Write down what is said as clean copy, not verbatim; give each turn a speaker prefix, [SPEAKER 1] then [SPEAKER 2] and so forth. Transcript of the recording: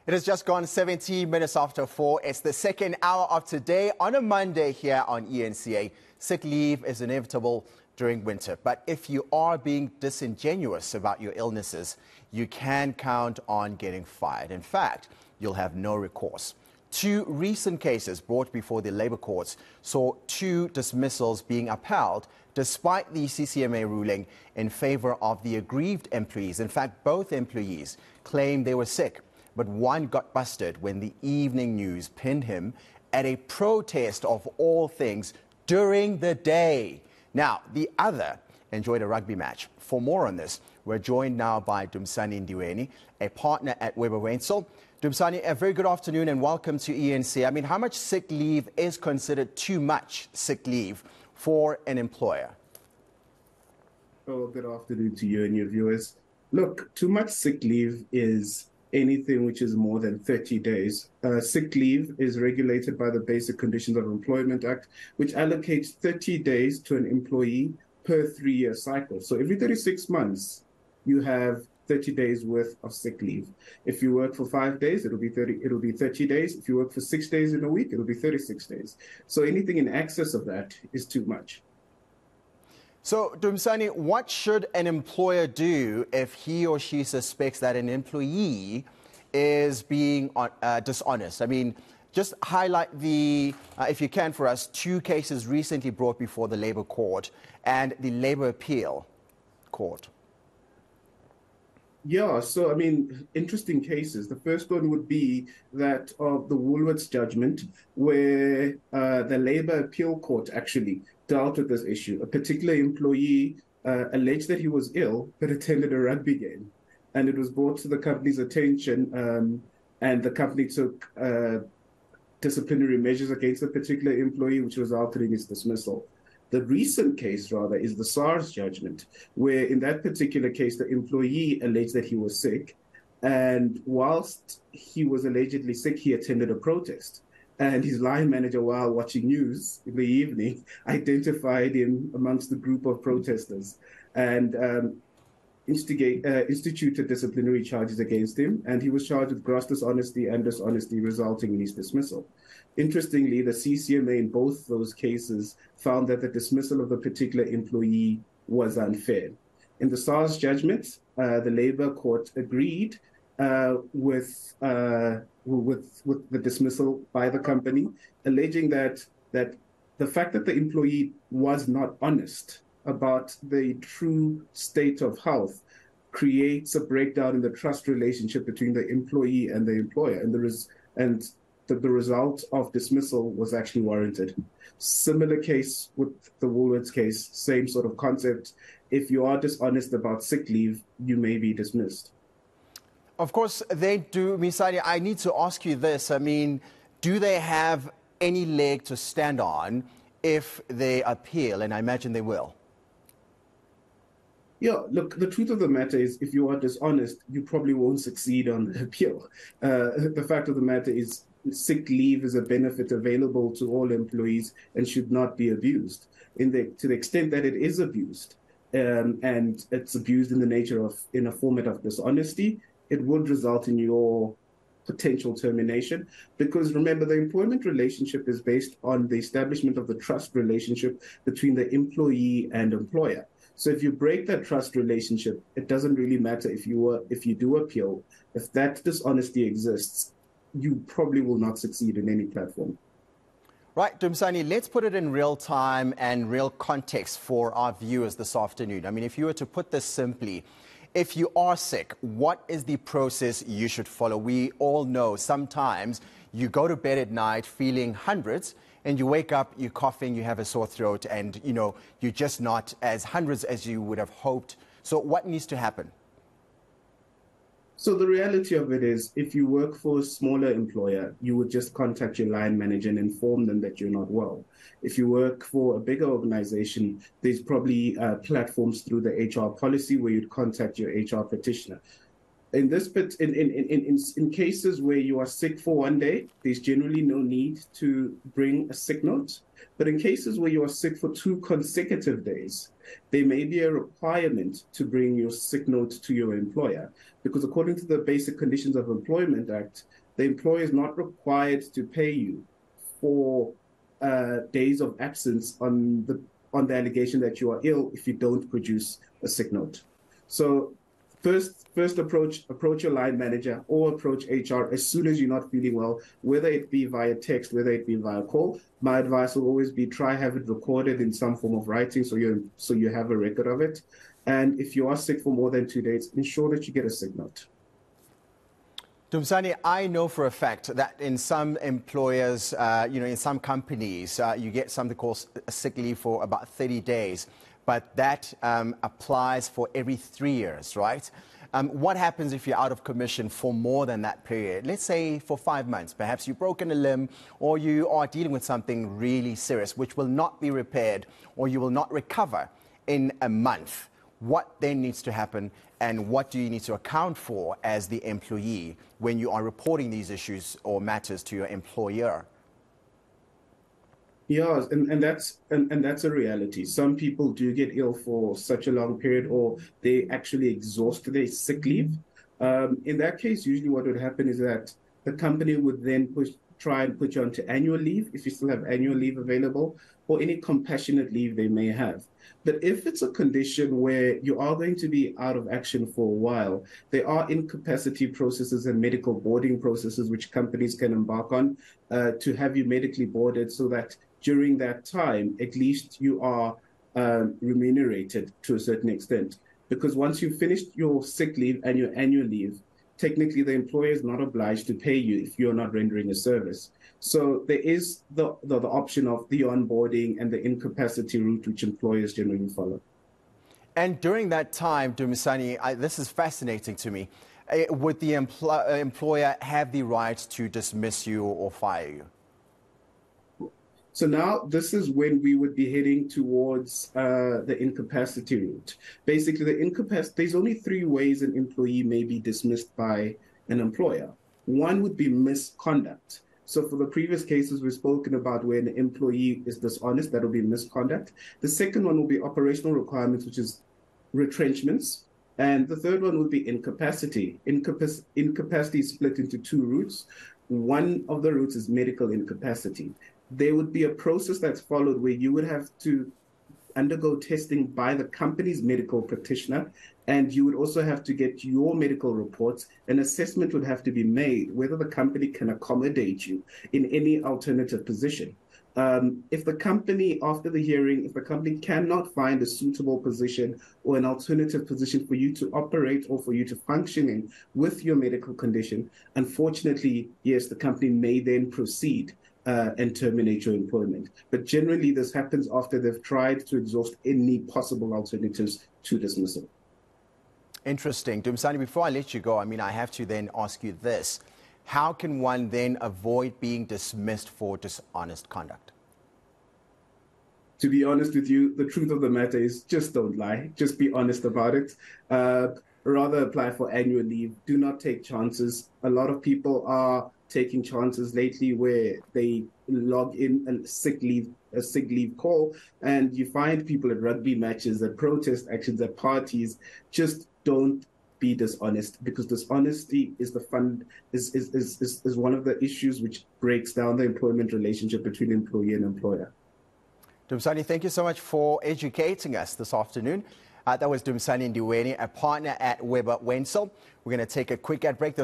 [SPEAKER 1] It has just gone 17 minutes after 4. It's the second hour of today on a Monday here on eNCA. Sick leave is inevitable during winter, but if you are being disingenuous about your illnesses, you can count on getting fired. In fact, you'll have no recourse. Two recent cases brought before the labour courts saw 2 dismissals being upheld despite the CCMA ruling in favour of the aggrieved employees. In fact, both employees claimed they were sick, but one got busted when the evening news pinned him at a protest of all things during the day. Now, the other enjoyed a rugby match. For more on this, we're joined now by Dumisani Ndiweni, a partner at Webber Wentzel. Dumisani, a very good afternoon and welcome to eNCA. I mean, how much sick leave is considered too much sick leave for an employer?
[SPEAKER 2] Oh, good afternoon to you and your viewers. Look, too much sick leave is anything which is more than 30 days. Sick leave is regulated by the Basic Conditions of Employment Act, which allocates 30 days to an employee per 3-year cycle. So every 36 months, you have 30 days worth of sick leave. If you work for 5 days, it'll be 30 days. If you work for 6 days in a week, it'll be 36 days. So anything in excess of that is too much.
[SPEAKER 1] So, Dumisani, what should an employer do if he or she suspects that an employee is being dishonest? I mean, just highlight if you can for us, 2 cases recently brought before the Labour Court and the Labour Appeal Court.
[SPEAKER 2] Yeah, so I mean, interesting cases. The first one would be that of the Woolworths judgment, where the Labour Appeal Court actually dealt with this issue. A particular employee alleged that he was ill but attended a rugby game, and it was brought to the company's attention, and the company took disciplinary measures against the particular employee, which resulted in his dismissal. The recent case, rather, is the SARS judgment, where in that particular case, the employee alleged that he was sick, and whilst he was allegedly sick, he attended a protest. And his line manager, while watching news in the evening, identified him amongst the group of protesters and instituted disciplinary charges against him. And he was charged with gross dishonesty and dishonesty, resulting in his dismissal. Interestingly, the CCMA in both those cases found that the dismissal of the particular employee was unfair. In the SARS judgment, the Labour Court agreed with the dismissal by the company, alleging that the fact that the employee was not honest about the true state of health creates a breakdown in the trust relationship between the employee and the employer, and the result of dismissal was actually warranted. Similar case with the Woolworths case, same sort of concept. If you are dishonest about sick leave, you may be dismissed.
[SPEAKER 1] Of course, they do. Dumisani, I need to ask you this. I mean, do they have any leg to stand on if they appeal? And I imagine they will.
[SPEAKER 2] Yeah, look, the truth of the matter is if you are dishonest, you probably won't succeed on the appeal. The fact of the matter is sick leave is a benefit available to all employees and should not be abused. To the extent that it is abused, and it's abused in a format of dishonesty, it would result in your potential termination. Because remember, the employment relationship is based on the establishment of the trust relationship between the employee and employer. So if you break that trust relationship, it doesn't really matter if you do appeal. If that dishonesty exists, you probably will not succeed in any platform.
[SPEAKER 1] Right, Dumisani, let's put it in real time and real context for our viewers this afternoon. I mean, if you were to put this simply, if you are sick, what is the process you should follow? We all know sometimes you go to bed at night feeling hundreds and you wake up, you're coughing, you have a sore throat, and you're just not as hundreds as you would have hoped. So what needs to happen?
[SPEAKER 2] So the reality of it is, if you work for a smaller employer, you would just contact your line manager and inform them that you're not well. If you work for a bigger organization, there's probably platforms through the HR policy where you'd contact your HR practitioner. In cases where you are sick for 1 day, there's generally no need to bring a sick note. But in cases where you are sick for 2 consecutive days, there may be a requirement to bring your sick note to your employer, because according to the Basic Conditions of Employment Act, the employer is not required to pay you for days of absence on the allegation that you are ill if you don't produce a sick note. So First approach your line manager or approach HR as soon as you're not feeling well, whether it be via text, whether it be via call. My advice will always be try have it recorded in some form of writing so you have a record of it. And if you are sick for more than 2 days, ensure that you get a sick note.
[SPEAKER 1] Dumisani, I know for a fact that in some employers, in some companies, you get something called sick leave for about 30 days. But that applies for every 3 years, right? What happens if you're out of commission for more than that period? Let's say for 5 months, perhaps you've broken a limb or you are dealing with something really serious which will not be repaired or you will not recover in a month. What then needs to happen and what do you need to account for as the employee when you are reporting these issues or matters to your employer?
[SPEAKER 2] Yeah, and that's a reality. Some people do get ill for such a long period, or they actually exhaust their sick leave. In that case, usually what would happen is that the company would then try and put you onto annual leave, if you still have annual leave available, or any compassionate leave they may have. But if it's a condition where you are going to be out of action for a while, there are incapacity processes and medical boarding processes which companies can embark on to have you medically boarded so that during that time, at least you are remunerated to a certain extent. Because once you've finished your sick leave and your annual leave, technically the employer is not obliged to pay you if you're not rendering a service. So there is the option of the onboarding and the incapacity route, which employers generally follow.
[SPEAKER 1] And during that time, Dumisani, this is fascinating to me. Would the employer have the right to dismiss you or fire you?
[SPEAKER 2] So now this is when we would be heading towards the incapacity route. Basically, there's only 3 ways an employee may be dismissed by an employer. One would be misconduct. So for the previous cases we've spoken about where an employee is dishonest, that will be misconduct. The second one will be operational requirements, which is retrenchments. And the third one would be incapacity. Incapacity is split into 2 routes. One of the routes is medical incapacity. There would be a process that's followed where you would have to undergo testing by the company's medical practitioner, and you would also have to get your medical reports. An assessment would have to be made whether the company can accommodate you in any alternative position. If the company, after the hearing, if the company cannot find a suitable position or an alternative position for you to operate or for you to function in with your medical condition, unfortunately, yes, the company may then proceed and terminate your employment. But generally, this happens after they've tried to exhaust any possible alternatives to dismissal.
[SPEAKER 1] Interesting. Dumisani, before I let you go, I have to then ask you this. How can one then avoid being dismissed for dishonest conduct?
[SPEAKER 2] To be honest with you, the truth of the matter is just don't lie. Just be honest about it. Rather apply for annual leave. Do not take chances. A lot of people are taking chances lately where they log in a sick leave call, and you find people at rugby matches, at protest actions, at parties. Just don't be dishonest, because dishonesty is one of the issues which breaks down the employment relationship between employee and employer.
[SPEAKER 1] Dumisani, thank you so much for educating us this afternoon. That was Dumisani Ndiweni, a partner at Webber Wentzel. We're going to take a quick ad break.